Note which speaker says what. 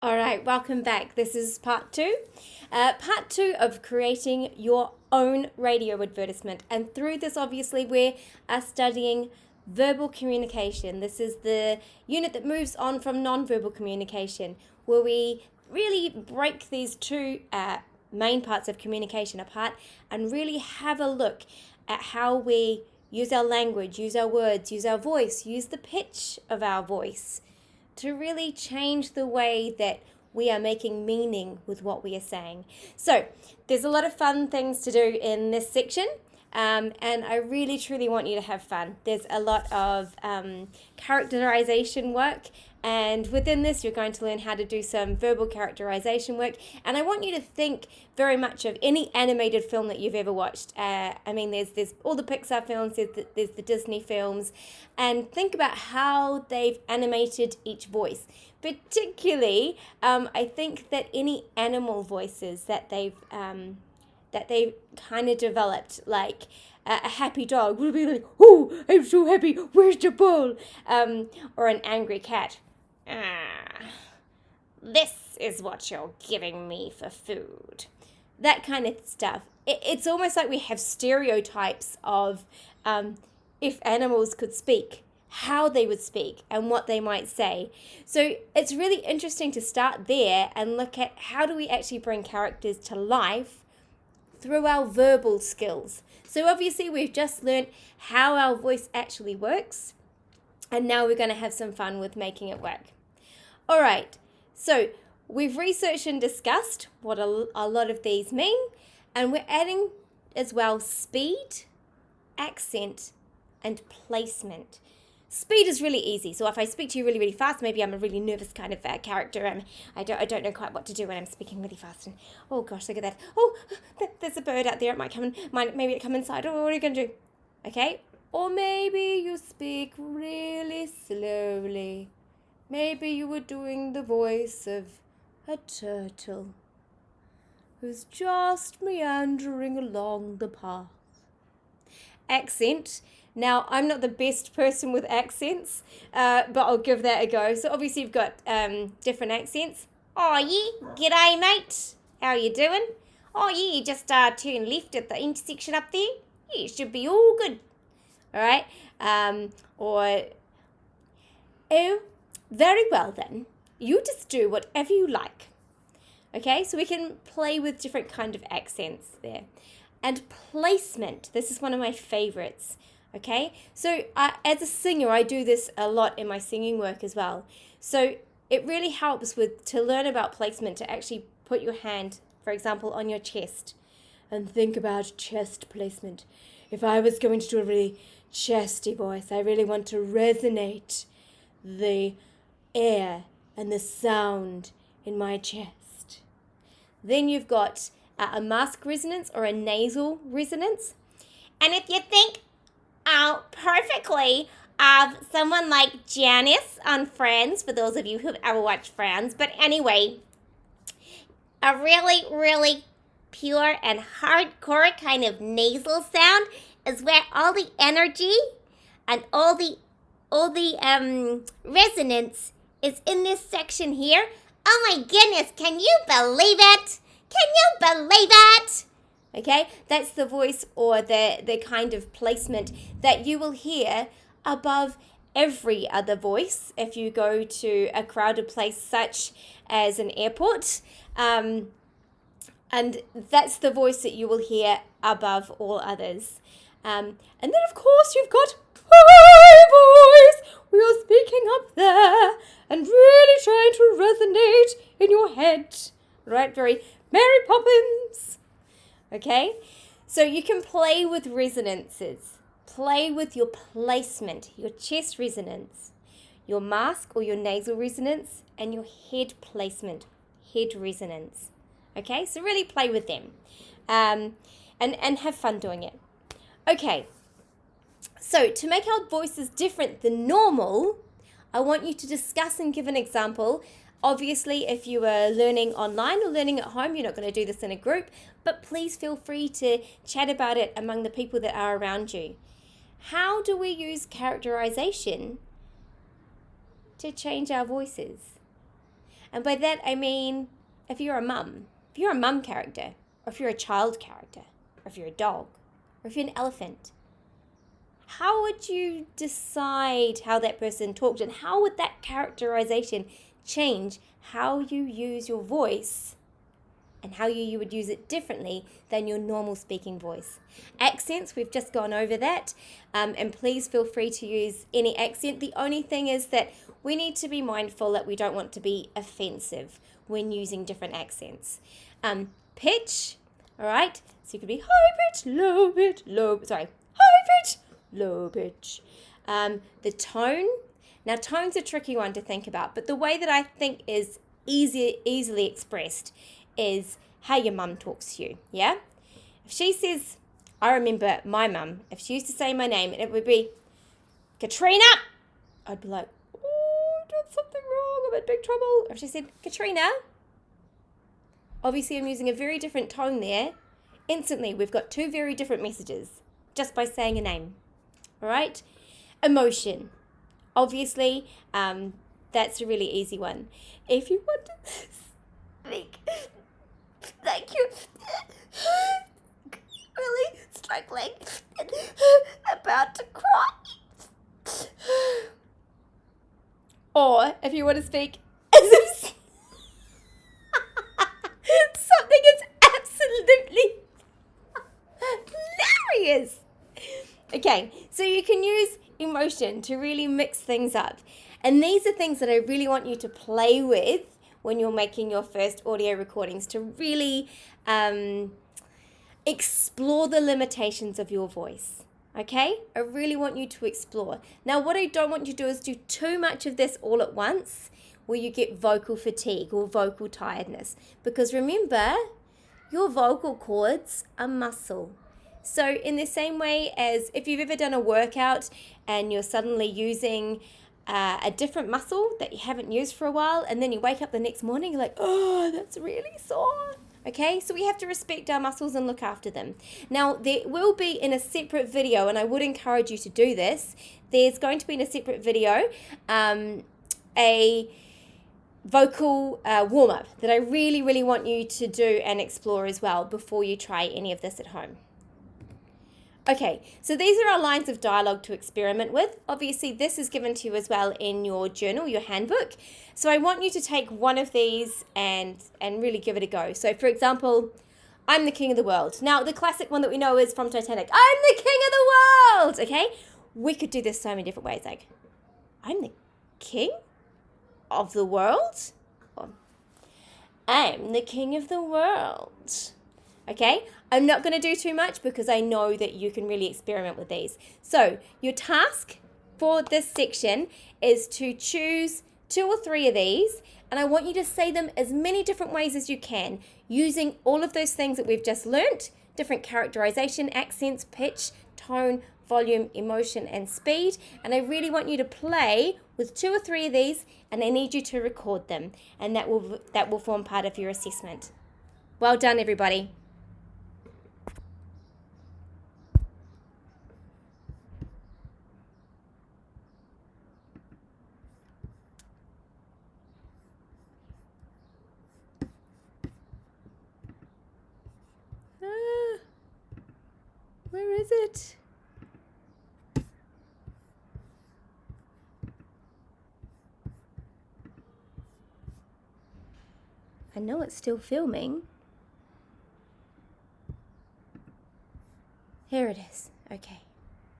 Speaker 1: All right, welcome back. This is part two. Part two of creating your own radio advertisement. And through this, obviously, we are studying verbal communication. This is the unit that moves on from non-verbal communication, where we really break these two main parts of communication apart and really have a look at how we use our language, use our words, use our voice, use the pitch of our voice to really change the way that we are making meaning with what we are saying. So there's a lot of fun things to do in this section. And I really, truly want you to have fun. There's a lot of characterization work. And within this, you're going to learn how to do some verbal characterization work. And I want you to think very much of any animated film that you've ever watched. There's all the Pixar films, there's the Disney films. And think about how they've animated each voice. Particularly, I think that any animal voices that they've kind of developed, like a happy dog will be like, "Oh, I'm so happy, where's the bowl?" Or an angry cat. This is what you're giving me for food. That kind of stuff. It's almost like we have stereotypes of if animals could speak, how they would speak and what they might say. So it's really interesting to start there and look at how do we actually bring characters to life through our verbal skills. So obviously we've just learned how our voice actually works, and now we're going to have some fun with making it work. All right, so we've researched and discussed what a lot of these mean, and we're adding as well speed, accent, and placement. Speed is really easy. So if I speak to you really, really fast, maybe I'm a really nervous kind of character, and I don't know quite what to do when I'm speaking really fast. And oh gosh, look at that! Oh, there's a bird out there. It might come in. Maybe it come inside. Oh, what are you gonna do? Okay. Or maybe you speak really slowly. Maybe you were doing the voice of a turtle who's just meandering along the path. Accent. Now, I'm not the best person with accents, but I'll give that a go. So obviously you've got different accents. Oh, yeah. G'day, mate. How you doing? Oh, yeah, you just turn left at the intersection up there. Yeah, you should be all good. All right? Oh, very well then. You just do whatever you like. Okay, so we can play with different kind of accents there. And placement. This is one of my favorites. Okay, so as a singer, I do this a lot in my singing work as well. So it really helps to learn about placement, to actually put your hand, for example, on your chest and think about chest placement. If I was going to do a really chesty voice, I really want to resonate the air and the sound in my chest. Then you've got a mask resonance or a nasal resonance. And if you think perfectly of someone like Janice on Friends, for those of you who've ever watched Friends. But anyway, a really, really pure and hardcore kind of nasal sound is where all the energy and all the resonance is in this section here. Oh my goodness, can you believe it? Can you believe it? Okay, that's the voice or the kind of placement that you will hear above every other voice if you go to a crowded place such as an airport. And that's the voice that you will hear above all others. And then, of course, you've got high voice. We are speaking up there and really trying to resonate in your head. Right, very Mary Poppins. Okay, so you can play with resonances. Play with your placement, your chest resonance, your mask or your nasal resonance, and your head placement, head resonance. Okay, so really play with them and have fun doing it. Okay, so to make our voices different than normal, I want you to discuss and give an example. Obviously, if you are learning online or learning at home, you're not going to do this in a group, but please feel free to chat about it among the people that are around you. How do we use characterization to change our voices? And by that I mean if you're a mum character, or if you're a child character, or if you're a dog, or if you're an elephant, how would you decide how that person talked, and how would that characterization change how you use your voice and how you would use it differently than your normal speaking voice? Accents, we've just gone over that, and please feel free to use any accent. The only thing is that we need to be mindful that we don't want to be offensive when using different accents. Pitch, all right, so you could be high pitch, low pitch, high pitch, low pitch. The tone, now tone's a tricky one to think about, but the way that I think is easily expressed is how your mum talks to you, yeah? If she says, I remember my mum, if she used to say my name and it would be, Katrina, I'd be like, oh, I did something wrong, I'm in big trouble. If she said, Katrina, obviously I'm using a very different tone there. Instantly, we've got two very different messages just by saying a name, all right? Emotion, obviously, that's a really easy one. If you want to speak, thank you, really struggling, about to cry. Or if you want to speak as if something is absolutely hilarious. Okay, so you can use emotion to really mix things up. And these are things that I really want you to play with when you're making your first audio recordings, to really explore the limitations of your voice. Okay? I really want you to explore. Now, what I don't want you to do is do too much of this all at once, where you get vocal fatigue or vocal tiredness. Because remember, your vocal cords are muscle. So in the same way as if you've ever done a workout and you're suddenly using a different muscle that you haven't used for a while, and then you wake up the next morning, you're like, oh, that's really sore. Okay, so we have to respect our muscles and look after them. Now, there will be in a separate video, and I would encourage you to do this, there's going to be in a separate video a vocal warm-up that I really, really want you to do and explore as well before you try any of this at home. Okay, so these are our lines of dialogue to experiment with. Obviously, this is given to you as well in your journal, your handbook. So I want you to take one of these and really give it a go. So for example, I'm the king of the world. Now, the classic one that we know is from Titanic. I'm the king of the world, okay? We could do this so many different ways, like, I'm the king of the world? Or, I'm the king of the world. Okay, I'm not going to do too much because I know that you can really experiment with these. So your task for this section is to choose 2 or 3 of these, and I want you to say them as many different ways as you can, using all of those things that we've just learnt, different characterization, accents, pitch, tone, volume, emotion, and speed. And I really want you to play with 2 or 3 of these, and I need you to record them, and that will form part of your assessment. Well done, everybody. Where is it? I know it's still filming. Here it is. Okay.